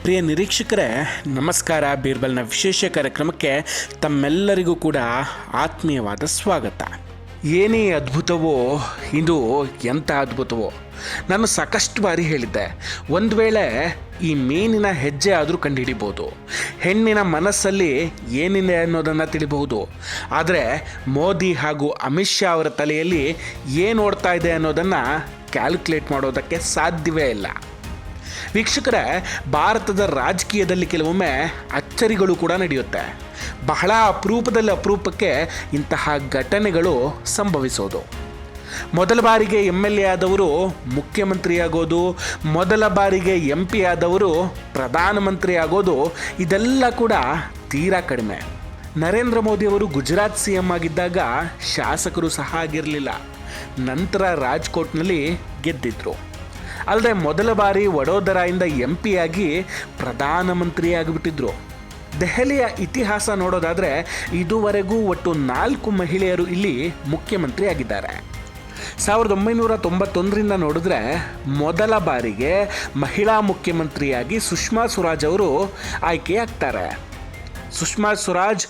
ಪ್ರಿಯ ನಿರೀಕ್ಷಕರೇ, ನಮಸ್ಕಾರ. ಬೀರ್ಬಲ್ನ ವಿಶೇಷ ಕಾರ್ಯಕ್ರಮಕ್ಕೆ ತಮ್ಮೆಲ್ಲರಿಗೂ ಕೂಡ ಆತ್ಮೀಯವಾದ ಸ್ವಾಗತ. ಏನೇ ಅದ್ಭುತವೋ ಇದು ಎಂಥ ಅದ್ಭುತವೋ ನಾನು ಸಾಕಷ್ಟು ಬಾರಿ ಹೇಳಿದ್ದೆ. ಒಂದು ವೇಳೆ ಈ ಮೀನಿನ ಹೆಜ್ಜೆ ಆದರೂ ಕಂಡುಹಿಡಿಬೋದು, ಹೆಣ್ಣಿನ ಮನಸ್ಸಲ್ಲಿ ಏನಿದೆ ಅನ್ನೋದನ್ನು ತಿಳಿಬಹುದು. ಆದರೆ ಮೋದಿ ಹಾಗೂ ಅಮಿತ್ ಶಾ ಅವರ ತಲೆಯಲ್ಲಿ ಏನು ಓಡ್ತಾ ಇದೆ ಅನ್ನೋದನ್ನು ಕ್ಯಾಲ್ಕುಲೇಟ್ ಮಾಡೋದಕ್ಕೆ ಸಾಧ್ಯವೇ ಇಲ್ಲ. ವೀಕ್ಷಕರೇ, ಭಾರತದ ರಾಜಕೀಯದಲ್ಲಿ ಕೆಲವೊಮ್ಮೆ ಅಚ್ಚರಿಗಳು ಕೂಡ ನಡೆಯುತ್ತೆ. ಬಹಳ ಅಪರೂಪಕ್ಕೆ ಇಂತಹ ಘಟನೆಗಳು ಸಂಭವಿಸೋದು. ಮೊದಲ ಬಾರಿಗೆ MLA ಆದವರು ಮುಖ್ಯಮಂತ್ರಿಯಾಗೋದು, ಮೊದಲ ಬಾರಿಗೆ MP ಆದವರು ಪ್ರಧಾನಮಂತ್ರಿ ಆಗೋದು, ಇದೆಲ್ಲ ಕೂಡ ತೀರಾ ಕಡಿಮೆ. ನರೇಂದ್ರ ಮೋದಿಯವರು ಗುಜರಾತ್ CM ಆಗಿದ್ದಾಗ ಶಾಸಕರು ಸಹ ಆಗಿರಲಿಲ್ಲ. ನಂತರ ರಾಜ್ಕೋಟ್ನಲ್ಲಿ ಗೆದ್ದಿದ್ರು. ಅಲ್ಲದೆ ಮೊದಲ ಬಾರಿ ವಡೋದರಾಯಿಂದ MP ಆಗಿ ಪ್ರಧಾನಮಂತ್ರಿ ಆಗಿಬಿಟ್ಟಿದ್ರು. ದೆಹಲಿಯ ಇತಿಹಾಸ ನೋಡೋದಾದರೆ ಇದುವರೆಗೂ ಒಟ್ಟು 4 ಮಹಿಳೆಯರು ಇಲ್ಲಿ ಮುಖ್ಯಮಂತ್ರಿ ಆಗಿದ್ದಾರೆ. 1991ರಿಂದ ನೋಡಿದ್ರೆ ಮೊದಲ ಬಾರಿಗೆ ಮಹಿಳಾ ಮುಖ್ಯಮಂತ್ರಿಯಾಗಿ ಸುಷ್ಮಾ ಸ್ವರಾಜ್ ಅವರು ಆಯ್ಕೆಯಾಗ್ತಾರೆ. ಸುಷ್ಮಾ ಸ್ವರಾಜ್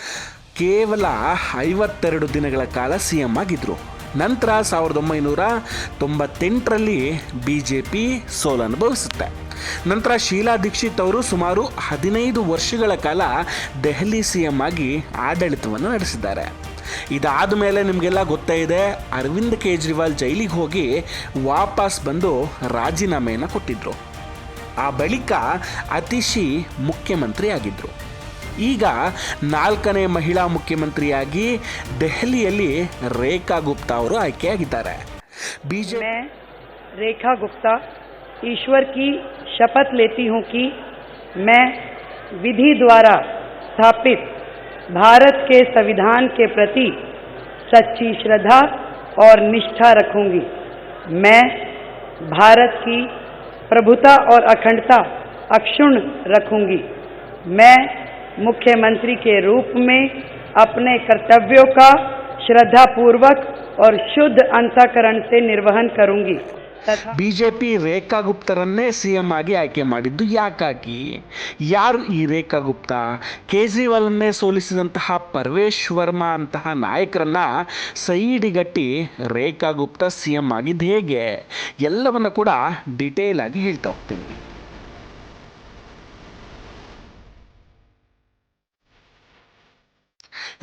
ಕೇವಲ 52 ದಿನಗಳ ಕಾಲ CM ಆಗಿದ್ದರು. ನಂತರ 1998ರಲ್ಲಿ BJP ಸೋಲನುಭವಿಸುತ್ತೆ. ನಂತರ ಶೀಲಾ ದೀಕ್ಷಿತ್ ಅವರು ಸುಮಾರು 15 ವರ್ಷಗಳ ಕಾಲ ದೆಹಲಿ CM ಆಗಿ ಆಡಳಿತವನ್ನು ನಡೆಸಿದ್ದಾರೆ. ಇದಾದ ಮೇಲೆ ನಿಮಗೆಲ್ಲ ಗೊತ್ತೇ ಇದೆ, ಅರವಿಂದ್ ಕೇಜ್ರಿವಾಲ್ ಜೈಲಿಗೆ ಹೋಗಿ ವಾಪಸ್ ಬಂದು ರಾಜೀನಾಮೆಯನ್ನು ಕೊಟ್ಟಿದ್ದರು. ಆ ಬಳಿಕ ಅತಿಶಿ ಮುಖ್ಯಮಂತ್ರಿ ಆಗಿದ್ದರು. ಈಗ 4ನೇ ಮಹಿಳಾ ಮುಖ್ಯಮಂತ್ರಿಯಾಗಿ ದೆಹಲಿಯಲ್ಲಿ ರೇಖಾ ಗುಪ್ತಾ ಅವರು ಆಯ್ಕೆಯಾಗಿದ್ದಾರೆ. मैं रेखा गुप्ता ईश्वर की शपथ लेती हूँ कि मैं विधि द्वारा स्थापित भारत के संविधान के प्रति सच्ची श्रद्धा और निष्ठा रखूंगी. मैं भारत की प्रभुता और अखंडता अक्षुण्ण रखूंगी. मैं मुख्यमंत्री के रूप में अपने कर्तव्यों का श्रद्धापूर्वक और शुद्ध अंतःकरण से निर्वहन करूंगी. BJP ರೇಖಾ ಗುಪ್ತರನ್ನೇ CM ಆಗಿ ಆಯ್ಕೆ ಮಾಡಿದ್ದು ಯಾಕಾಗಿ? ಯಾರು ಈ ರೇಖಾ ಗುಪ್ತಾ? ಕೇಜ್ರಿವಾಲನ್ನೇ ಸೋಲಿಸಿದಂತಹ ಪರ್ವೇಶ್ ವರ್ಮಾ ಅಂತಹ ನಾಯಕರನ್ನ ಸೈಡಿಗಟ್ಟಿ ರೇಖಾ ಗುಪ್ತಾ CM ಆಗಿದ್ದು ಹೇಗೆ? ಎಲ್ಲವನ್ನ ಕೂಡ ಡಿಟೇಲ್ ಆಗಿ ಹೇಳ್ತಾ ಹೋಗ್ತೀನಿ.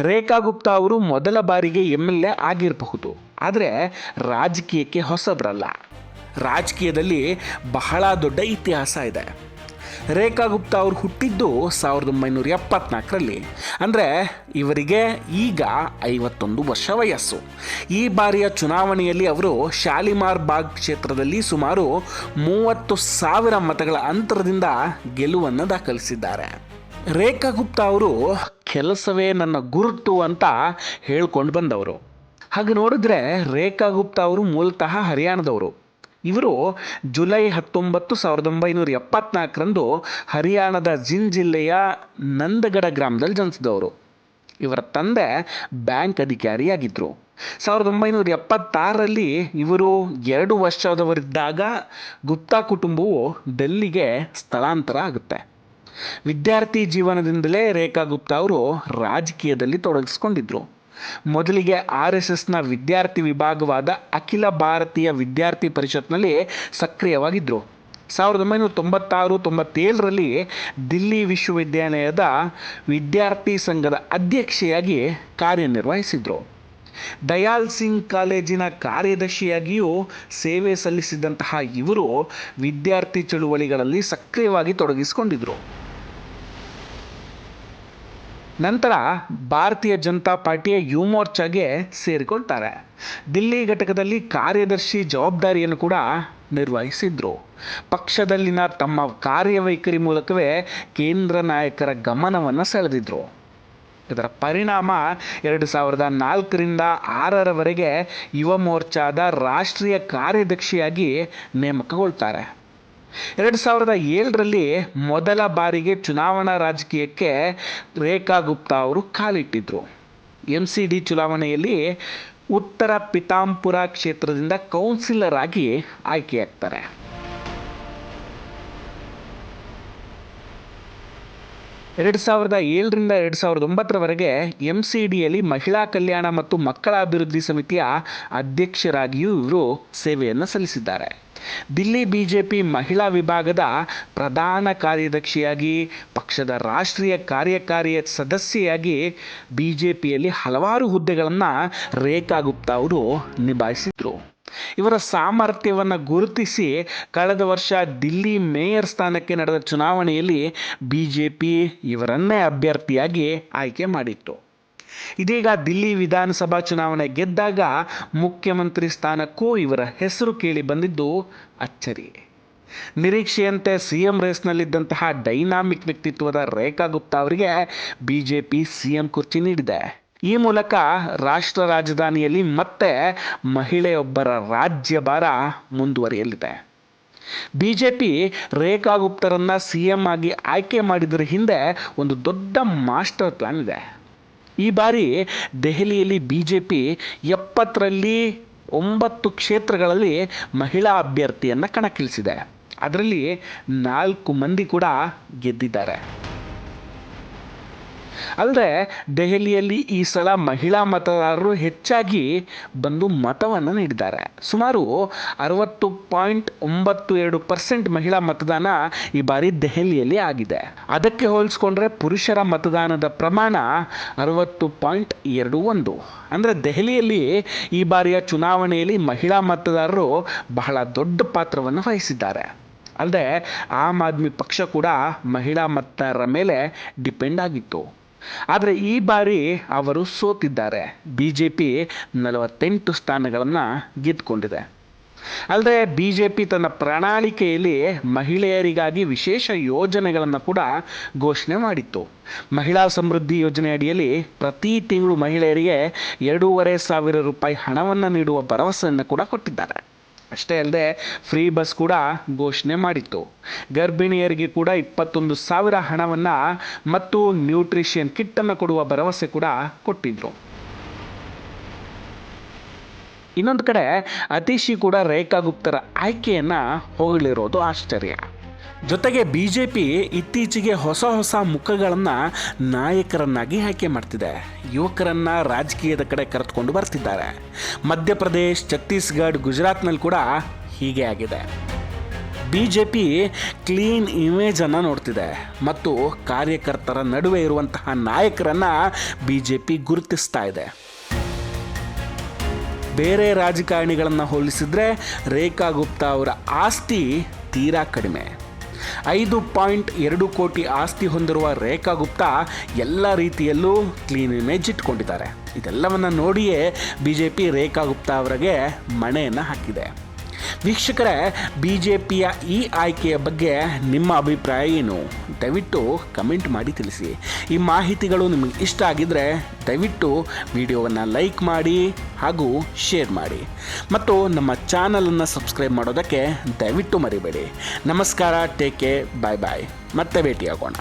ರೇಖಾ ಗುಪ್ತಾ ಅವರು ಮೊದಲ ಬಾರಿಗೆ MLA ಆಗಿರಬಹುದು, ಆದರೆ ರಾಜಕೀಯಕ್ಕೆ ಹೊಸಬರಲ್ಲ. ರಾಜಕೀಯದಲ್ಲಿ ಬಹಳ ದೊಡ್ಡ ಇತಿಹಾಸ ಇದೆ. ರೇಖಾ ಗುಪ್ತಾ ಅವರು ಹುಟ್ಟಿದ್ದು 1974ರಲ್ಲಿ. ಅಂದರೆ ಇವರಿಗೆ ಈಗ 51 ವರ್ಷ ವಯಸ್ಸು. ಈ ಬಾರಿಯ ಚುನಾವಣೆಯಲ್ಲಿ ಅವರು ಶಾಲಿಮಾರ್ ಬಾಗ್ ಕ್ಷೇತ್ರದಲ್ಲಿ ಸುಮಾರು 30,000 ಮತಗಳ ಅಂತರದಿಂದ ಗೆಲುವನ್ನು ದಾಖಲಿಸಿದ್ದಾರೆ. ರೇಖಾ ಗುಪ್ತಾ ಅವರು ಕೆಲಸವೇ ನನ್ನ ಗುರುತು ಅಂತ ಹೇಳ್ಕೊಂಡು ಬಂದವರು. ಹಾಗೆ ನೋಡಿದ್ರೆ ರೇಖಾ ಗುಪ್ತಾ ಅವರು ಮೂಲತಃ ಹರಿಯಾಣದವರು. ಇವರು ಜುಲೈ 19, 1974ರಂದು ಹರಿಯಾಣದ ಜಿಂದ್ ಜಿಲ್ಲೆಯ ನಂದಗಡ ಗ್ರಾಮದಲ್ಲಿ ಜನಿಸಿದವರು. ಇವರ ತಂದೆ ಬ್ಯಾಂಕ್ ಅಧಿಕಾರಿಯಾಗಿದ್ದರು. 1976ರಲ್ಲಿ ಇವರು 2 ವರ್ಷದವರಿದ್ದಾಗ ಗುಪ್ತಾ ಕುಟುಂಬವು ಡೆಲ್ಲಿಗೆ ಸ್ಥಳಾಂತರ ಆಗುತ್ತೆ. ವಿದ್ಯಾರ್ಥಿ ಜೀವನದಿಂದಲೇ ರೇಖಾ ಗುಪ್ತಾ ಅವರು ರಾಜಕೀಯದಲ್ಲಿ ತೊಡಗಿಸ್ಕೊಂಡಿದ್ರು. ಮೊದಲಿಗೆ RSSನ ವಿದ್ಯಾರ್ಥಿ ವಿಭಾಗವಾದ ಅಖಿಲ ಭಾರತೀಯ ವಿದ್ಯಾರ್ಥಿ ಪರಿಷತ್ನಲ್ಲಿ ಸಕ್ರಿಯವಾಗಿದ್ದರು. 1996-97ರಲ್ಲಿ ದಿಲ್ಲಿ ವಿಶ್ವವಿದ್ಯಾಲಯದ ವಿದ್ಯಾರ್ಥಿ ಸಂಘದ ಅಧ್ಯಕ್ಷೆಯಾಗಿ ಕಾರ್ಯನಿರ್ವಹಿಸಿದರು. ದಯಾಲ್ ಸಿಂಗ್ ಕಾಲೇಜಿನ ಕಾರ್ಯದರ್ಶಿಯಾಗಿಯೂ ಸೇವೆ ಸಲ್ಲಿಸಿದಂತಹ ಇವರು ವಿದ್ಯಾರ್ಥಿ ಚಳುವಳಿಗಳಲ್ಲಿ ಸಕ್ರಿಯವಾಗಿ ತೊಡಗಿಸಿಕೊಂಡಿದ್ದರು. ನಂತರ ಭಾರತೀಯ ಜನತಾ ಪಾರ್ಟಿಯ ಯುವ ಮೋರ್ಚಾಗೆ ಸೇರಿಕೊಳ್ತಾರೆ. ದಿಲ್ಲಿ ಘಟಕದಲ್ಲಿ ಕಾರ್ಯದರ್ಶಿ ಜವಾಬ್ದಾರಿಯನ್ನು ಕೂಡ ನಿರ್ವಹಿಸಿದ್ರು. ಪಕ್ಷದಲ್ಲಿನ ತಮ್ಮ ಕಾರ್ಯವೈಖರಿ ಮೂಲಕವೇ ಕೇಂದ್ರ ನಾಯಕರ ಗಮನವನ್ನು ಸೆಳೆದಿದ್ರು. ಇದರ ಪರಿಣಾಮ 2004ರಿಂದ 2006ರವರೆಗೆ ಯುವ ಮೋರ್ಚಾದ ರಾಷ್ಟ್ರೀಯ ಕಾರ್ಯದರ್ಶಿಯಾಗಿ ನೇಮಕಗೊಳ್ತಾರೆ. 2007ರಲ್ಲಿ ಮೊದಲ ಬಾರಿಗೆ ಚುನಾವಣಾ ರಾಜಕೀಯಕ್ಕೆ ರೇಖಾ ಗುಪ್ತಾ ಅವರು ಕಾಲಿಟ್ಟಿದ್ರು. MCD ಚುನಾವಣೆಯಲ್ಲಿ ಉತ್ತರ ಪಿತಾಂಪುರ ಕ್ಷೇತ್ರದಿಂದ ಕೌನ್ಸಿಲರ್ ಆಗಿ ಆಯ್ಕೆಯಾಗ್ತಾರೆ. 2007ರಿಂದ 2009ರವರೆಗೆ MCDಯಲ್ಲಿ ಮಹಿಳಾ ಕಲ್ಯಾಣ ಮತ್ತು ಮಕ್ಕಳ ಅಭಿವೃದ್ಧಿ ಸಮಿತಿಯ ಅಧ್ಯಕ್ಷರಾಗಿಯೂ ಇವರು ಸೇವೆಯನ್ನು ಸಲ್ಲಿಸಿದ್ದಾರೆ. ದಿಲ್ಲಿ BJP ಮಹಿಳಾ ವಿಭಾಗದ ಪ್ರಧಾನ ಕಾರ್ಯದರ್ಶಿಯಾಗಿ, ಪಕ್ಷದ ರಾಷ್ಟ್ರೀಯ ಕಾರ್ಯಕಾರಿ ಸದಸ್ಯೆಯಾಗಿ BJPಯಲ್ಲಿ ಹಲವಾರು ಹುದ್ದೆಗಳನ್ನು ರೇಖಾ ಗುಪ್ತಾ ಅವರು ನಿಭಾಯಿಸಿದರು. ಇವರ ಸಾಮರ್ಥ್ಯವನ್ನು ಗುರುತಿಸಿ ಕಳೆದ ವರ್ಷ ದಿಲ್ಲಿ ಮೇಯರ್ ಸ್ಥಾನಕ್ಕೆ ನಡೆದ ಚುನಾವಣೆಯಲ್ಲಿ BJP ಇವರನ್ನೇ ಅಭ್ಯರ್ಥಿಯಾಗಿ ಆಯ್ಕೆ ಮಾಡಿತ್ತು. ಇದೀಗ ದಿಲ್ಲಿ ವಿಧಾನಸಭಾ ಚುನಾವಣೆ ಗೆದ್ದಾಗ ಮುಖ್ಯಮಂತ್ರಿ ಸ್ಥಾನಕ್ಕೂ ಇವರ ಹೆಸರು ಕೇಳಿ ಬಂದಿದ್ದು ಅಚ್ಚರಿ. ನಿರೀಕ್ಷೆಯಂತೆ CM ರೇಸ್ನಲ್ಲಿದ್ದಂತಹ ಡೈನಾಮಿಕ್ ವ್ಯಕ್ತಿತ್ವದ ರೇಖಾ ಗುಪ್ತಾ ಅವರಿಗೆ BJP CM ಕುರ್ಚಿ ನೀಡಿದೆ. ಈ ಮೂಲಕ ರಾಷ್ಟ್ರ ರಾಜಧಾನಿಯಲ್ಲಿ ಮತ್ತೆ ಮಹಿಳೆಯೊಬ್ಬರ ರಾಜ್ಯಭಾರ ಮುಂದುವರಿಯಲಿದೆ. BJP ರೇಖಾ ಗುಪ್ತರನ್ನು CM ಆಗಿ ಆಯ್ಕೆ ಮಾಡಿದ್ರ ಹಿಂದೆ ಒಂದು ದೊಡ್ಡ ಮಾಸ್ಟರ್ ಪ್ಲಾನ್ ಇದೆ. ಈ ಬಾರಿ ದೆಹಲಿಯಲ್ಲಿ BJP 70ರಲ್ಲಿ 9 ಕ್ಷೇತ್ರಗಳಲ್ಲಿ ಮಹಿಳಾ ಅಭ್ಯರ್ಥಿಯನ್ನು ಕಣಕ್ಕಿಳಿಸಿದೆ. ಅದರಲ್ಲಿ 4 ಮಂದಿ ಕೂಡ ಗೆದ್ದಿದ್ದಾರೆ. ಅಲ್ಲದೆ ದೆಹಲಿಯಲ್ಲಿ ಈ ಸಲ ಮಹಿಳಾ ಮತದಾರರು ಹೆಚ್ಚಾಗಿ ಬಂದು ಮತವನ್ನು ನೀಡಿದ್ದಾರೆ. ಸುಮಾರು 60.92% ಮಹಿಳಾ ಮತದಾನ ಈ ಬಾರಿ ದೆಹಲಿಯಲ್ಲಿ ಆಗಿದೆ. ಅದಕ್ಕೆ ಹೋಲಿಸ್ಕೊಂಡ್ರೆ ಪುರುಷರ ಮತದಾನದ ಪ್ರಮಾಣ 60.21. ಅಂದರೆ ದೆಹಲಿಯಲ್ಲಿ ಈ ಬಾರಿಯ ಚುನಾವಣೆಯಲ್ಲಿ ಮಹಿಳಾ ಮತದಾರರು ಬಹಳ ದೊಡ್ಡ ಪಾತ್ರವನ್ನು ವಹಿಸಿದ್ದಾರೆ. ಅಲ್ಲದೆ ಆಮ್ ಆದ್ಮಿ ಪಕ್ಷ ಕೂಡ ಮಹಿಳಾ ಮತದಾರರ ಮೇಲೆ ಡಿಪೆಂಡ್ ಆಗಿತ್ತು. ಆದರೆ ಈ ಬಾರಿ ಅವರು ಸೋತಿದ್ದಾರೆ. BJP 48 ಸ್ಥಾನಗಳನ್ನು ಗೆದ್ದುಕೊಂಡಿದೆ. ಅಲ್ಲದೆ BJP ತನ್ನ ಪ್ರಣಾಳಿಕೆಯಲ್ಲಿ ಮಹಿಳೆಯರಿಗಾಗಿ ವಿಶೇಷ ಯೋಜನೆಗಳನ್ನು ಕೂಡ ಘೋಷಣೆ ಮಾಡಿತ್ತು. ಮಹಿಳಾ ಸಮೃದ್ಧಿ ಯೋಜನೆ ಅಡಿಯಲ್ಲಿ ಪ್ರತಿ ತಿಂಗಳು ಮಹಿಳೆಯರಿಗೆ 2,500 ರೂಪಾಯಿ ಹಣವನ್ನು ನೀಡುವ ಭರವಸೆಯನ್ನು ಕೂಡ ಕೊಟ್ಟಿದ್ದಾರೆ. ಅಷ್ಟೇ ಅಲ್ಲದೆ ಫ್ರೀ ಬಸ್ ಕೂಡ ಘೋಷಣೆ ಮಾಡಿತ್ತು. ಗರ್ಭಿಣಿಯರಿಗೆ ಕೂಡ 21,000 ಹಣವನ್ನು ಮತ್ತು ನ್ಯೂಟ್ರಿಷನ್ ಕಿಟ್ಟನ್ನು ಕೊಡುವ ಭರವಸೆ ಕೂಡ ಕೊಟ್ಟಿದ್ರು. ಇನ್ನೊಂದು ಕಡೆ ಅತಿಶಿ ಕೂಡ ರೇಖಾ ಗುಪ್ತರ ಆಯ್ಕೆಯನ್ನು ಹೊಗಳಿರೋದು ಆಶ್ಚರ್ಯ. ಜೊತೆಗೆ BJP ಇತ್ತೀಚೆಗೆ ಹೊಸ ಮುಖಗಳನ್ನು ನಾಯಕರನ್ನಾಗಿ ಆಯ್ಕೆ ಮಾಡ್ತಿದೆ. ಯುವಕರನ್ನು ರಾಜಕೀಯದ ಕಡೆ ಕರೆದುಕೊಂಡು ಬರ್ತಿದ್ದಾರೆ. ಮಧ್ಯಪ್ರದೇಶ್, ಛತ್ತೀಸ್ಗಢ, ಗುಜರಾತ್ನಲ್ಲಿ ಕೂಡ ಹೀಗೆ ಆಗಿದೆ. BJP ಕ್ಲೀನ್ ಇಮೇಜನ್ನು ನೋಡ್ತಿದೆ ಮತ್ತು ಕಾರ್ಯಕರ್ತರ ನಡುವೆ ಇರುವಂತಹ ನಾಯಕರನ್ನು BJP ಗುರುತಿಸ್ತಾ ಇದೆ. ಬೇರೆ ರಾಜಕಾರಣಿಗಳನ್ನು ಹೋಲಿಸಿದರೆ ರೇಖಾ ಗುಪ್ತಾ ಅವರ ಆಸ್ತಿ ತೀರಾ ಕಡಿಮೆ. 5.2 ಕೋಟಿ ಆಸ್ತಿ ಹೊಂದಿರುವ ರೇಖಾ ಗುಪ್ತಾ ಎಲ್ಲ ರೀತಿಯಲ್ಲೂ ಕ್ಲೀನ್ ಇಮೇಜ್ ಇಟ್ಕೊಂಡಿದ್ದಾರೆ. ಇದೆಲ್ಲವನ್ನು ನೋಡಿಯೇ BJP ರೇಖಾ ಗುಪ್ತಾ ಅವರಿಗೆ ಮಣೆಯನ್ನು ಹಾಕಿದೆ. ವೀಕ್ಷಕರೇ, BJPಯ ಈ ಆಯ್ಕೆಯ ಬಗ್ಗೆ ನಿಮ್ಮ ಅಭಿಪ್ರಾಯ ಏನು? ದಯವಿಟ್ಟು ಕಮೆಂಟ್ ಮಾಡಿ ತಿಳಿಸಿ. ಈ ಮಾಹಿತಿಗಳು ನಿಮಗೆ ಇಷ್ಟ ಆಗಿದ್ದರೆ ದಯವಿಟ್ಟು ವಿಡಿಯೋವನ್ನು ಲೈಕ್ ಮಾಡಿ ಹಾಗೂ ಶೇರ್ ಮಾಡಿ ಮತ್ತು ನಮ್ಮ ಚಾನಲನ್ನು ಸಬ್ಸ್ಕ್ರೈಬ್ ಮಾಡೋದಕ್ಕೆ ದಯವಿಟ್ಟು ಮರಿಬೇಡಿ. ನಮಸ್ಕಾರ, ಟೇಕ್ ಕೇರ್, ಬಾಯ್. ಮತ್ತೆ ಭೇಟಿಯಾಗೋಣ.